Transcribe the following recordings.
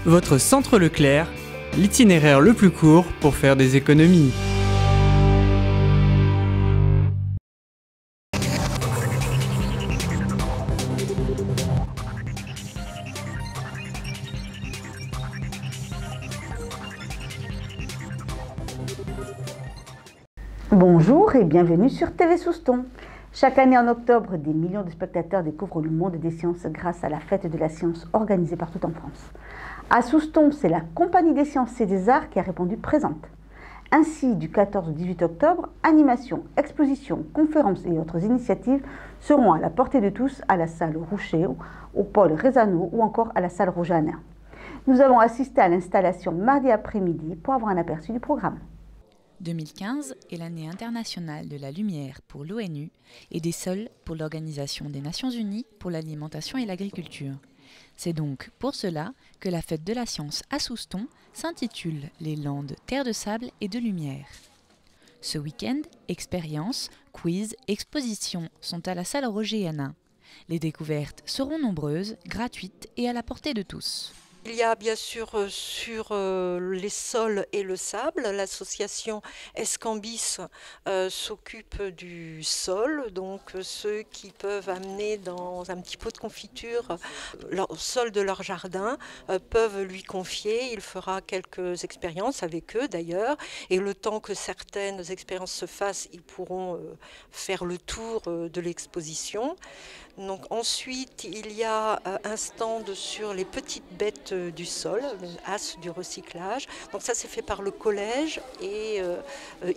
Votre centre Leclerc, l'itinéraire le plus court pour faire des économies. Bonjour et bienvenue sur TV Souston. Chaque année en octobre, des millions de spectateurs découvrent le monde des sciences grâce à la fête de la science organisée partout en France. À Souston, c'est la Compagnie des sciences et des arts qui a répondu présente. Ainsi, du 14 au 18 octobre, animations, expositions, conférences et autres initiatives seront à la portée de tous à la salle Roucher, au pôle Rezano ou encore à la salle Rojanin. Nous avons assisté à l'installation mardi après-midi pour avoir un aperçu du programme. 2015 est l'année internationale de la lumière pour l'ONU et des sols pour l'Organisation des Nations Unies pour l'alimentation et l'agriculture. C'est donc pour cela que la fête de la science à Souston s'intitule Les Landes, terre de sable et de lumière. Ce week-end, expériences, quiz, expositions sont à la salle Roger Hanin. Les découvertes seront nombreuses, gratuites et à la portée de tous. Il y a bien sûr sur les sols et le sable, l'association Escambis s'occupe du sol, donc ceux qui peuvent amener dans un petit pot de confiture le sol de leur jardin peuvent lui confier, il fera quelques expériences avec eux d'ailleurs, et le temps que certaines expériences se fassent, ils pourront faire le tour de l'exposition. Donc ensuite, il y a un stand sur les petites bêtes du sol, le as du recyclage. Donc ça, c'est fait par le collège et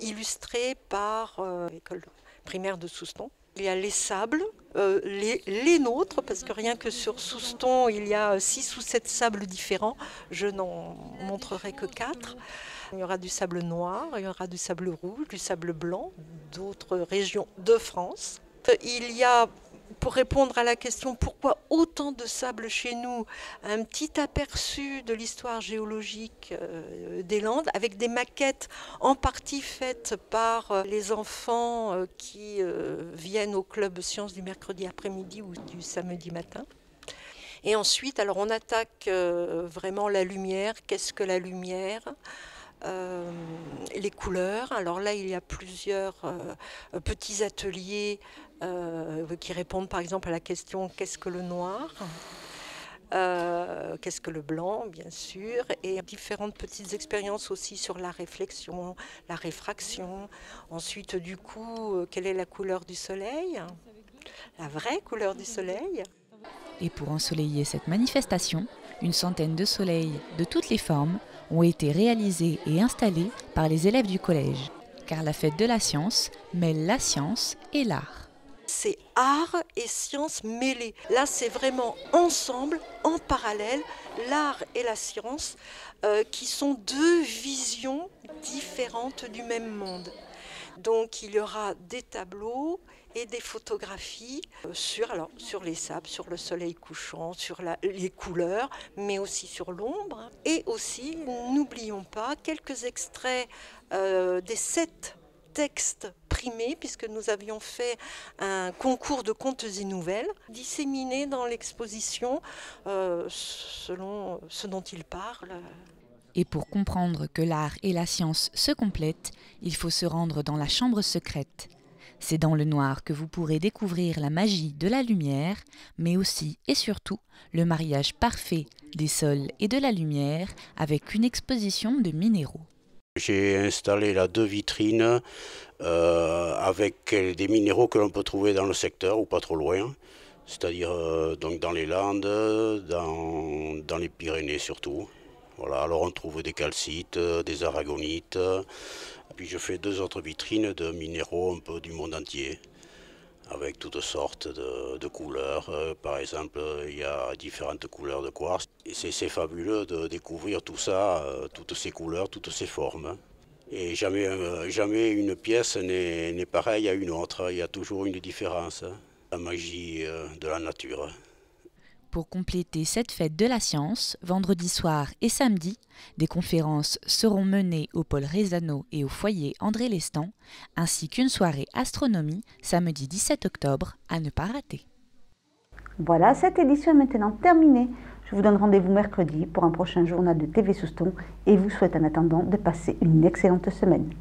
illustré par l'école primaire de Souston. Il y a les sables, les nôtres, parce que rien que sur Souston, il y a 6 ou 7 sables différents. Je n'en montrerai que 4. Il y aura du sable noir, il y aura du sable rouge, du sable blanc, d'autres régions de France. Il y a, pour répondre à la question pourquoi autant de sable chez nous, un petit aperçu de l'histoire géologique des Landes avec des maquettes en partie faites par les enfants qui viennent au club sciences du mercredi après-midi ou du samedi matin. Et ensuite, alors on attaque vraiment la lumière. Qu'est-ce que la lumière ? Les couleurs. Alors là, il y a plusieurs petits ateliers qui répondent par exemple à la question qu'est-ce que le noir, qu'est-ce que le blanc, bien sûr, et différentes petites expériences aussi sur la réflexion, la réfraction. Ensuite, du coup, quelle est la couleur du soleil, la vraie couleur du soleil. Et pour ensoleiller cette manifestation, une centaine de soleils de toutes les formes ont été réalisés et installés par les élèves du collège. Car la fête de la science mêle la science et l'art. C'est art et science mêlés. Là, c'est vraiment ensemble, en parallèle, l'art et la science, qui sont deux visions différentes du même monde. Donc, il y aura des tableaux et des photographies sur les sables, sur le soleil couchant, sur les couleurs, mais aussi sur l'ombre. Et aussi, n'oublions pas, quelques extraits des 7 textes primés, puisque nous avions fait un concours de contes et nouvelles, disséminés dans l'exposition selon ce dont ils parlent. Et pour comprendre que l'art et la science se complètent, il faut se rendre dans la chambre secrète. C'est dans le noir que vous pourrez découvrir la magie de la lumière, mais aussi et surtout le mariage parfait des sols et de la lumière avec une exposition de minéraux. J'ai installé là 2 vitrines avec des minéraux que l'on peut trouver dans le secteur ou pas trop loin, c'est-à-dire donc dans les Landes, dans les Pyrénées surtout. Voilà, alors on trouve des calcites, des aragonites. Puis je fais 2 autres vitrines de minéraux un peu du monde entier, avec toutes sortes de couleurs. Par exemple, il y a différentes couleurs de quartz. Et c'est fabuleux de découvrir tout ça, toutes ces couleurs, toutes ces formes. Et jamais une pièce n'est pareille à une autre. Il y a toujours une différence. La magie de la nature. Pour compléter cette fête de la science, vendredi soir et samedi, des conférences seront menées au pôle Rezano et au foyer André Lestan, ainsi qu'une soirée astronomie samedi 17 octobre à ne pas rater. Voilà, cette édition est maintenant terminée. Je vous donne rendez-vous mercredi pour un prochain journal de TV Souston et vous souhaite en attendant de passer une excellente semaine.